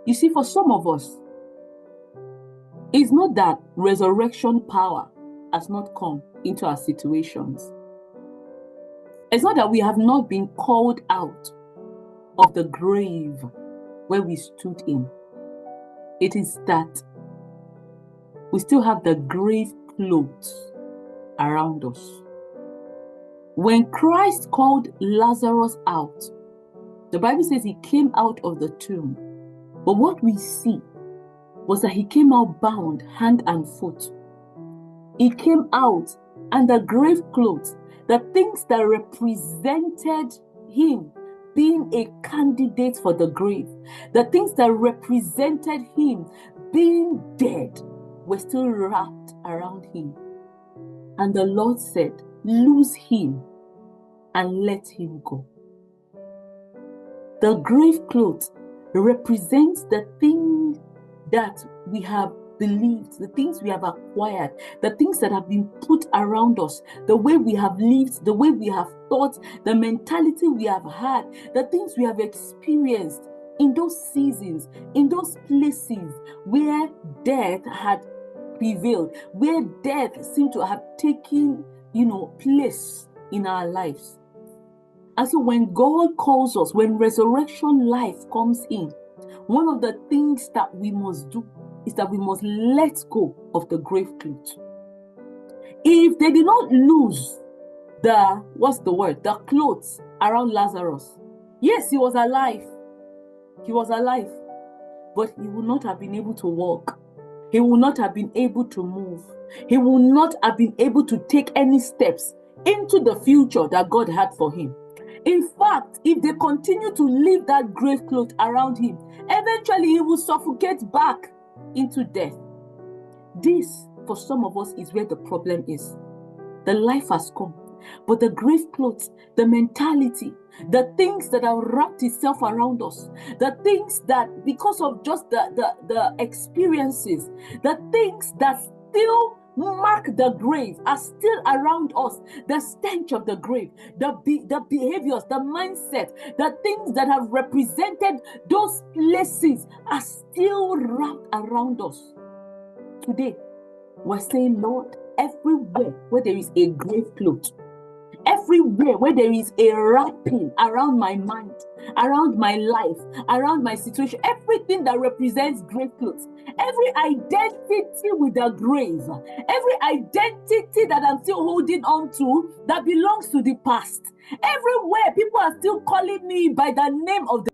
You see, for some of us, it's not that resurrection power has not come into our situations. It's not that we have not been called out of the grave where we stood in. It is that we still have the grave clothes around us. When Christ called Lazarus out, the Bible says he came out of the tomb. But what we see was that he came out bound hand and foot. He came out, and the grave clothes, the things that represented him being a candidate for the grave, the things that represented him being dead, were still wrapped around him. And the Lord said, "Loose him and let him go." The grave clothes represents the thing that we have believed, the things we have acquired, the things that have been put around us, the way we have lived, the way we have thought, the mentality we have had, the things we have experienced in those seasons, in those places where death had prevailed, where death seemed to have taken, place in our lives. And so when God calls us, when resurrection life comes in, one of the things that we must do is that we must let go of the grave clothes. If they did not lose the clothes around Lazarus, yes, he was alive. He was alive, but he would not have been able to walk. He would not have been able to move. He would not have been able to take any steps into the future that God had for him. In fact, if they continue to leave that grave cloth around him, eventually he will suffocate back into death. This, for some of us, is where the problem is. The life has come, but the grave clothes, the mentality, the things that have wrapped itself around us, the things that, because of just the experiences, the things that still mark the grave are still around us. The stench of the grave, the behaviors, the mindset, the things that have represented those places are still wrapped around us. Today, we're saying, Lord, everywhere where there is a grave cloth, everywhere where there is a wrapping around my mind, around my life, around my situation, everything that represents grave clothes, every identity with the grave, every identity that I'm still holding on to that belongs to the past, everywhere people are still calling me by the name of the